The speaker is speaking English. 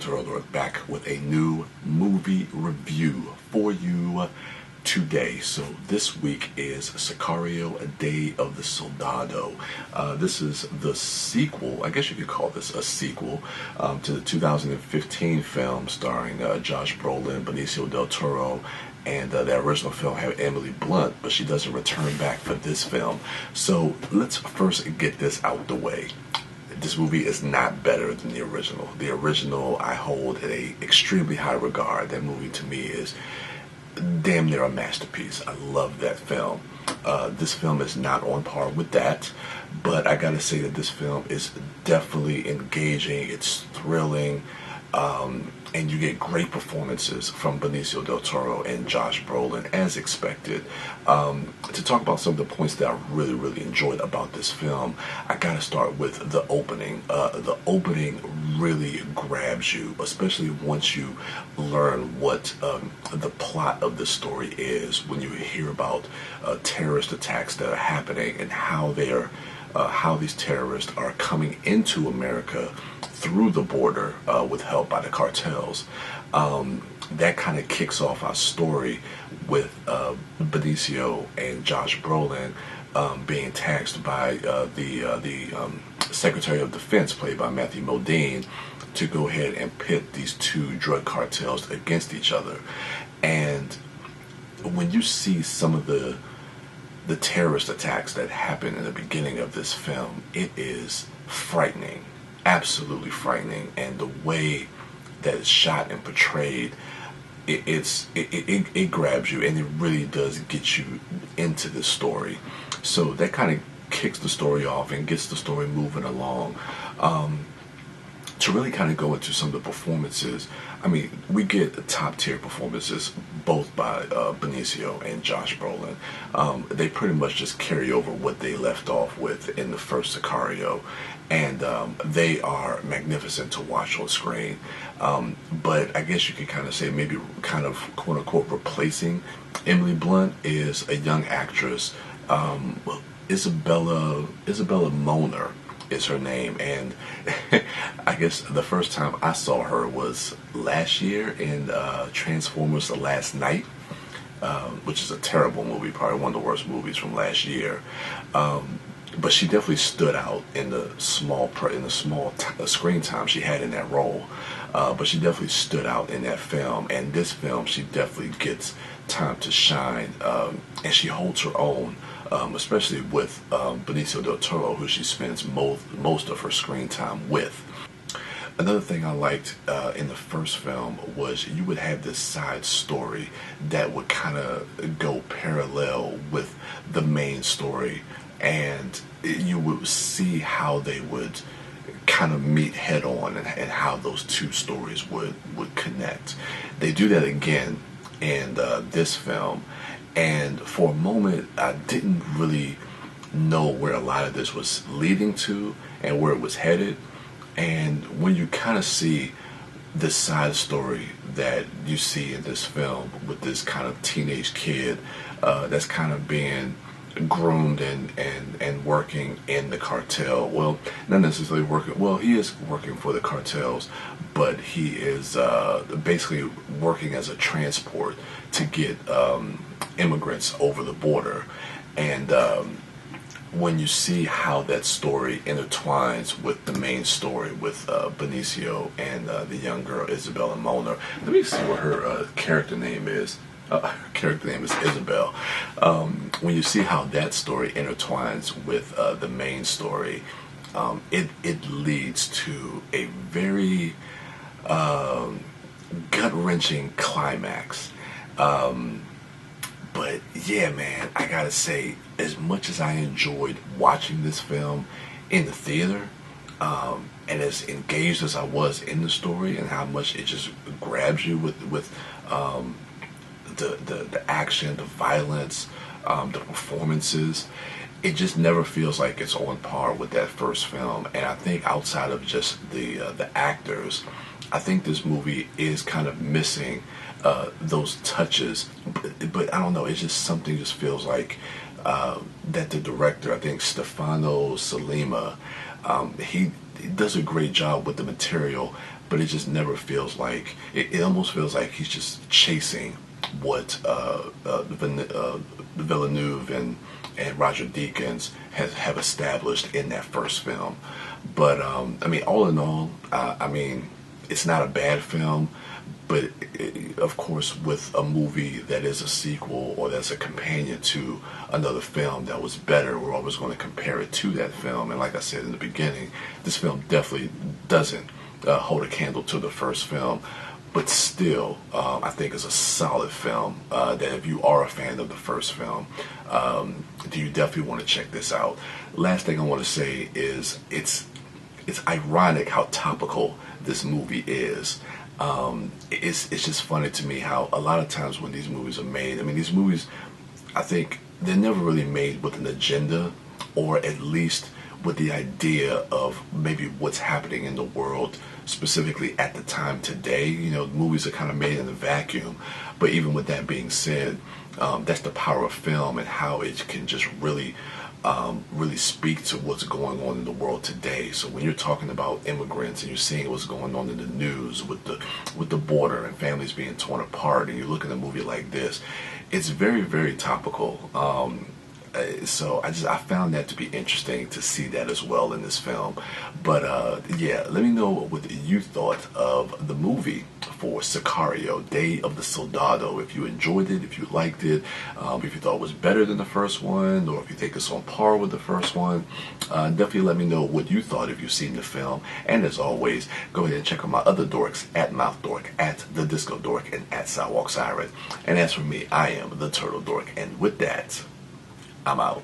TheTurtleDork back with a new movie review for you today. So this week is Sicario, A Day of the Soldado. This is the sequel, I guess you could call this a sequel, to the 2015 film starring Josh Brolin, Benicio del Toro, and the original film had Emily Blunt, but she doesn't return back for this film. So let's first get this out the way. This movie is not better than the original. The original I hold in a extremely high regard. That movie to me is damn near a masterpiece. I love that film. This film is not on par with that, but I gotta say that this film is definitely engaging. It's thrilling, and you get great performances from Benicio del Toro and Josh Brolin, as expected. To talk about some of the points that I really enjoyed about this film, I gotta start with the opening. The opening really grabs you, especially once you learn what the plot of the story is, when you hear about terrorist attacks that are happening and how these terrorists are coming into America through the border with help by the cartels. That kind of kicks off our story with Benecio and Josh Brolin being tasked by the Secretary of Defense, played by Matthew Modine, to go ahead and pit these two drug cartels against each other. And when you see some of the terrorist attacks that happen in the beginning of this film, it is frightening, absolutely frightening. And the way that it's shot and portrayed, it grabs you, and it really does get you into the story. So that kind of kicks the story off and gets the story moving along. To really kind of go into some of the performances, I mean, we get top tier performances both by Benicio and Josh Brolin. They pretty much just carry over what they left off with in the first Sicario, and they are magnificent to watch on screen. But I guess you could kind of say maybe kind of quote unquote replacing Emily Blunt is a young actress, Isabella Moner is her name, and I guess the first time I saw her was last year in Transformers: The Last Night, which is a terrible movie, probably one of the worst movies from last year. But she definitely stood out in the small screen time she had in that role. But she definitely stood out in that film, and this film she definitely gets time to shine, and she holds her own. Especially with Benicio del Toro, who she spends most of her screen time with. Another thing I liked in the first film was you would have this side story that would kind of go parallel with the main story, and you would see how they would kind of meet head on, and how those two stories would connect. They do that again in this film. And for a moment, I didn't really know where a lot of this was leading to and where it was headed. And when you kind of see this side story that you see in this film with this kind of teenage kid that's kind of being groomed and working in the cartel. Well, not necessarily working. Well, he is working for the cartels, but he is basically working as a transport to get immigrants over the border. And when you see how that story intertwines with the main story with Benicio and the young girl Isabella Moner. Let me see what her character name is. Her character name is Isabel. When you see how that story intertwines with the main story, it leads to a very gut-wrenching climax. But yeah, man, I gotta say, as much as I enjoyed watching this film in the theater, and as engaged as I was in the story and how much it just grabs you with the action, the violence, the performances, it just never feels like it's on par with that first film. And I think outside of just the actors, I think this movie is kind of missing those touches. But I don't know, it's just something just feels like that the director, I think Stefano Sollima, he does a great job with the material, but it just never feels like it almost feels like he's just chasing what Villeneuve and Roger Deakins have established in that first film. But I mean, all in all, I mean, it's not a bad film, but of course, with a movie that is a sequel or that's a companion to another film that was better, we're always going to compare it to that film. And like I said in the beginning, this film definitely doesn't hold a candle to the first film, but still, I think is a solid film. That if you are a fan of the first film, you definitely want to check this out. Last thing I want to say is it's ironic how topical this movie is. It's just funny to me how a lot of times when these movies are made, I mean, these movies, I think they're never really made with an agenda, or at least with the idea of maybe what's happening in the world specifically at the time today. You know, movies are kind of made in a vacuum. But even with that being said, that's the power of film and how it can just really speak to what's going on in the world today. So when you're talking about immigrants and you're seeing what's going on in the news with the border and families being torn apart, and you look at a movie like this, it's very, very topical. So I found that to be interesting to see that as well in this film. But yeah, let me know what you thought of the movie for Sicario, Day of the Soldado. If you enjoyed it, if you liked it, if you thought it was better than the first one, or if you think it's on par with the first one, definitely let me know what you thought if you've seen the film. And as always, go ahead and check out my other dorks at MouthDork, at the Disco Dork, and at Sidewalk Siren. And as for me, I am the Turtle Dork, and with that, I'm out.